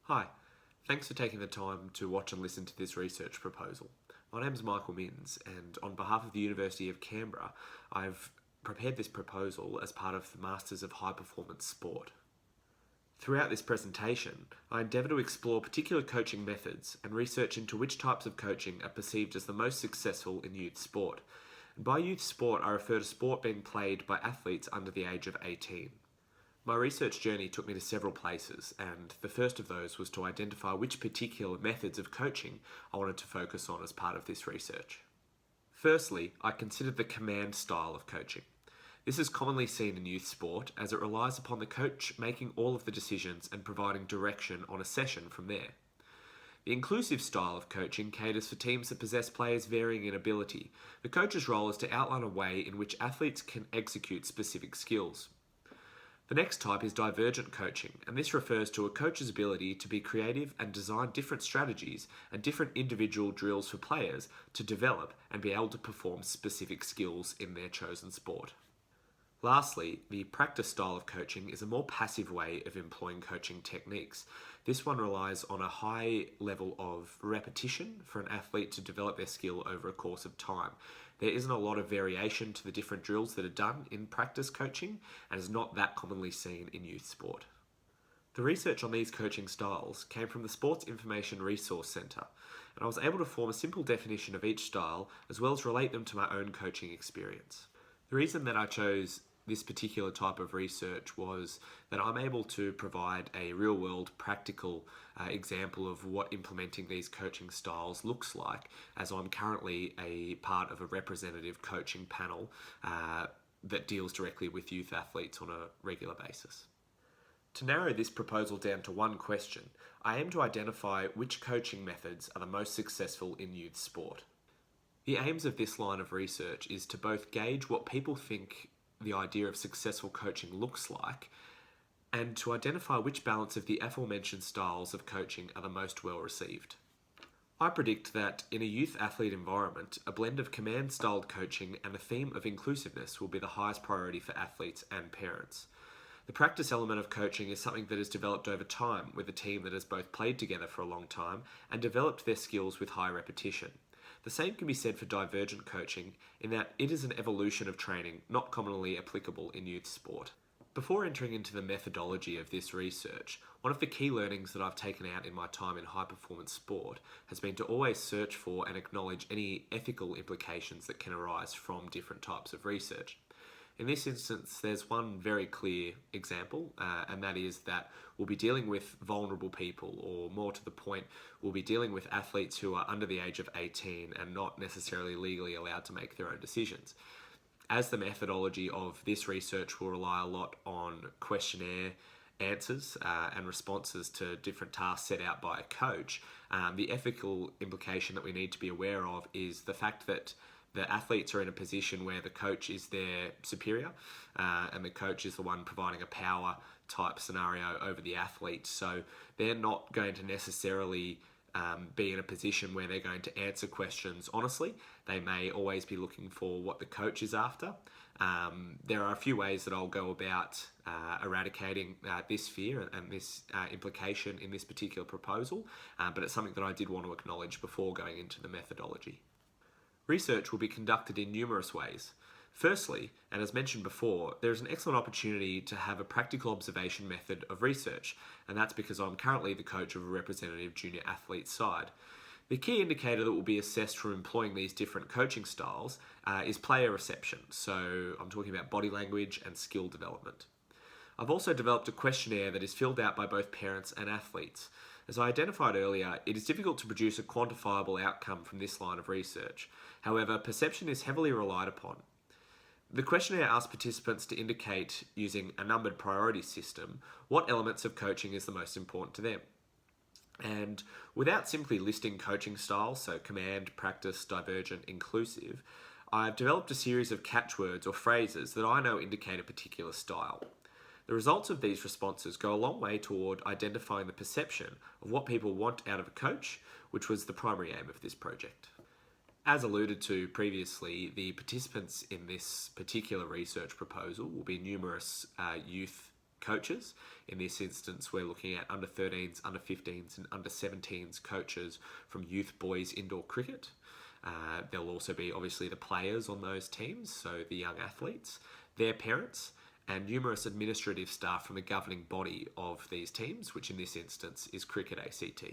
Hi, thanks for taking the time to watch and listen to this research proposal. My name is Michael Minns, and on behalf of the University of Canberra, I've prepared this proposal as part of the Masters of High Performance Sport. Throughout this presentation, I endeavour to explore particular coaching methods and research into which types of coaching are perceived as the most successful in youth sport. And by youth sport, I refer to sport being played by athletes under the age of 18. My research journey took me to several places, and the first of those was to identify which particular methods of coaching I wanted to focus on as part of this research. Firstly, I considered the command style of coaching. This is commonly seen in youth sport as it relies upon the coach making all of the decisions and providing direction on a session from there. The inclusive style of coaching caters for teams that possess players varying in ability. The coach's role is to outline a way in which athletes can execute specific skills. The next type is divergent coaching, and this refers to a coach's ability to be creative and design different strategies and different individual drills for players to develop and be able to perform specific skills in their chosen sport. Lastly, the practice style of coaching is a more passive way of employing coaching techniques. This one relies on a high level of repetition for an athlete to develop their skill over a course of time. There isn't a lot of variation to the different drills that are done in practice coaching and is not that commonly seen in youth sport. The research on these coaching styles came from the Sports Information Resource Centre, and I was able to form a simple definition of each style as well as relate them to my own coaching experience. The reason that I chose this particular type of research was that I'm able to provide a real-world practical example of what implementing these coaching styles looks like, as I'm currently a part of a representative coaching panel that deals directly with youth athletes on a regular basis. To narrow this proposal down to one question, I aim to identify which coaching methods are the most successful in youth sport. The aims of this line of research is to both gauge what people think the idea of successful coaching looks like, and to identify which balance of the aforementioned styles of coaching are the most well received. I predict that in a youth athlete environment, a blend of command-styled coaching and the theme of inclusiveness will be the highest priority for athletes and parents. The practice element of coaching is something that is developed over time with a team that has both played together for a long time and developed their skills with high repetition. The same can be said for divergent coaching in that it is an evolution of training not commonly applicable in youth sport. Before entering into the methodology of this research, one of the key learnings that I've taken out in my time in high performance sport has been to always search for and acknowledge any ethical implications that can arise from different types of research. In this instance, there's one very clear example, and that is that we'll be dealing with vulnerable people, or more to the point, we'll be dealing with athletes who are under the age of 18 and not necessarily legally allowed to make their own decisions. As the methodology of this research will rely a lot on questionnaire answers and responses to different tasks set out by a coach, the ethical implication that we need to be aware of is the fact that the athletes are in a position where the coach is their superior and the coach is the one providing a power type scenario over the athlete. So they're not going to necessarily be in a position where they're going to answer questions honestly. They may always be looking for what the coach is after. There are a few ways that I'll go about eradicating this fear and this implication in this particular proposal, but it's something that I did want to acknowledge before going into the methodology. Research will be conducted in numerous ways. Firstly, and as mentioned before, there is an excellent opportunity to have a practical observation method of research, and that's because I'm currently the coach of a representative junior athlete side. The key indicator that will be assessed from employing these different coaching styles is player reception, so I'm talking about body language and skill development. I've also developed a questionnaire that is filled out by both parents and athletes. As I identified earlier, it is difficult to produce a quantifiable outcome from this line of research. However, perception is heavily relied upon. The questionnaire asks participants to indicate, using a numbered priority system, what elements of coaching is the most important to them. And without simply listing coaching styles, so command, practice, divergent, inclusive, I've developed a series of catchwords or phrases that I know indicate a particular style. The results of these responses go a long way toward identifying the perception of what people want out of a coach, which was the primary aim of this project. As alluded to previously, the participants in this particular research proposal will be numerous youth coaches. In this instance, we're looking at under 13s, under 15s, and under 17s coaches from youth boys indoor cricket. There'll also be obviously the players on those teams, so the young athletes, their parents, and numerous administrative staff from the governing body of these teams, which in this instance is Cricket ACT.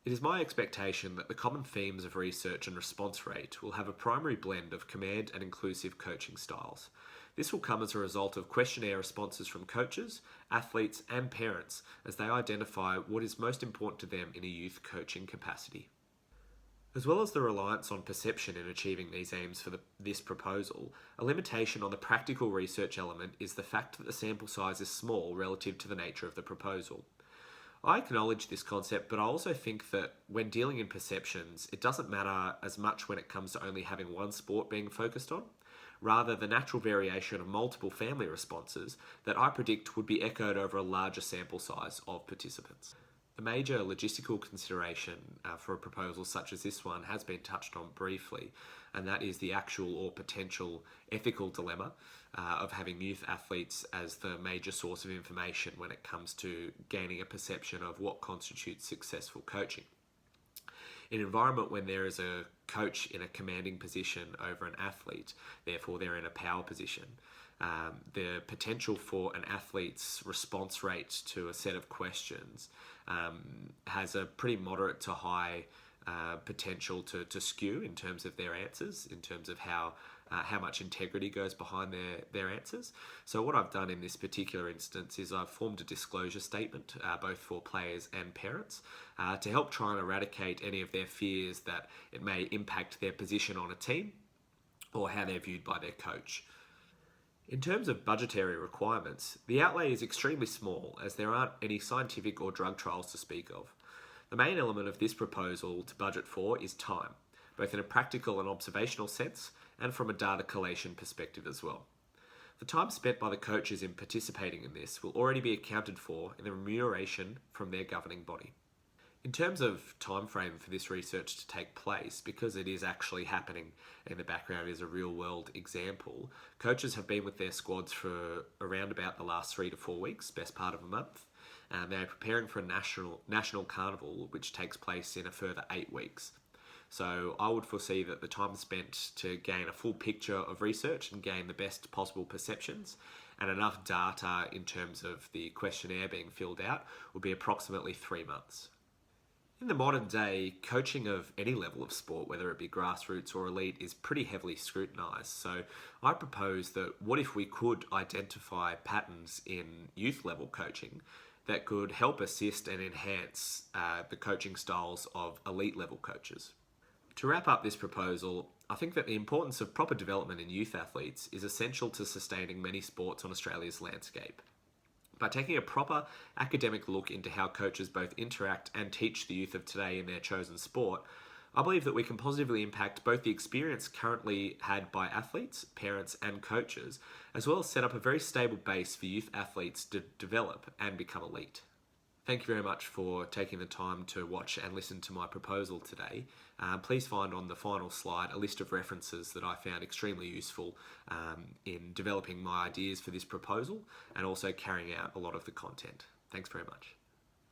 It is my expectation that the common themes of research and response rate will have a primary blend of command and inclusive coaching styles. This will come as a result of questionnaire responses from coaches, athletes, and parents as they identify what is most important to them in a youth coaching capacity. As well as the reliance on perception in achieving these aims for this proposal, a limitation on the practical research element is the fact that the sample size is small relative to the nature of the proposal. I acknowledge this concept, but I also think that when dealing in perceptions, it doesn't matter as much when it comes to only having one sport being focused on. Rather, the natural variation of multiple family responses that I predict would be echoed over a larger sample size of participants. The major logistical consideration for a proposal such as this one has been touched on briefly, and that is the actual or potential ethical dilemma of having youth athletes as the major source of information when it comes to gaining a perception of what constitutes successful coaching. In an environment when there is a coach in a commanding position over an athlete, therefore they're in a power position, the potential for an athlete's response rate to a set of questions has a pretty moderate to high potential to skew in terms of their answers, in terms of how much integrity goes behind their answers. So what I've done in this particular instance is I've formed a disclosure statement, both for players and parents, to help try and eradicate any of their fears that it may impact their position on a team or how they're viewed by their coach. In terms of budgetary requirements, the outlay is extremely small as there aren't any scientific or drug trials to speak of. The main element of this proposal to budget for is time, both in a practical and observational sense and from a data collation perspective as well. The time spent by the coaches in participating in this will already be accounted for in the remuneration from their governing body. In terms of time frame for this research to take place, because it is actually happening in the background is a real world example, coaches have been with their squads for around about the last 3 to 4 weeks, best part of a month. They're preparing for a national carnival, which takes place in a further 8 weeks. So I would foresee that the time spent to gain a full picture of research and gain the best possible perceptions and enough data in terms of the questionnaire being filled out will be approximately 3 months. In the modern day, coaching of any level of sport, whether it be grassroots or elite, is pretty heavily scrutinised. So I propose that what if we could identify patterns in youth level coaching that could help assist and enhance the coaching styles of elite level coaches. To wrap up this proposal, I think that the importance of proper development in youth athletes is essential to sustaining many sports on Australia's landscape. By taking a proper academic look into how coaches both interact and teach the youth of today in their chosen sport, I believe that we can positively impact both the experience currently had by athletes, parents, and coaches, as well as set up a very stable base for youth athletes to develop and become elite. Thank you very much for taking the time to watch and listen to my proposal today. Please find on the final slide a list of references that I found extremely useful in developing my ideas for this proposal and also carrying out a lot of the content. Thanks very much.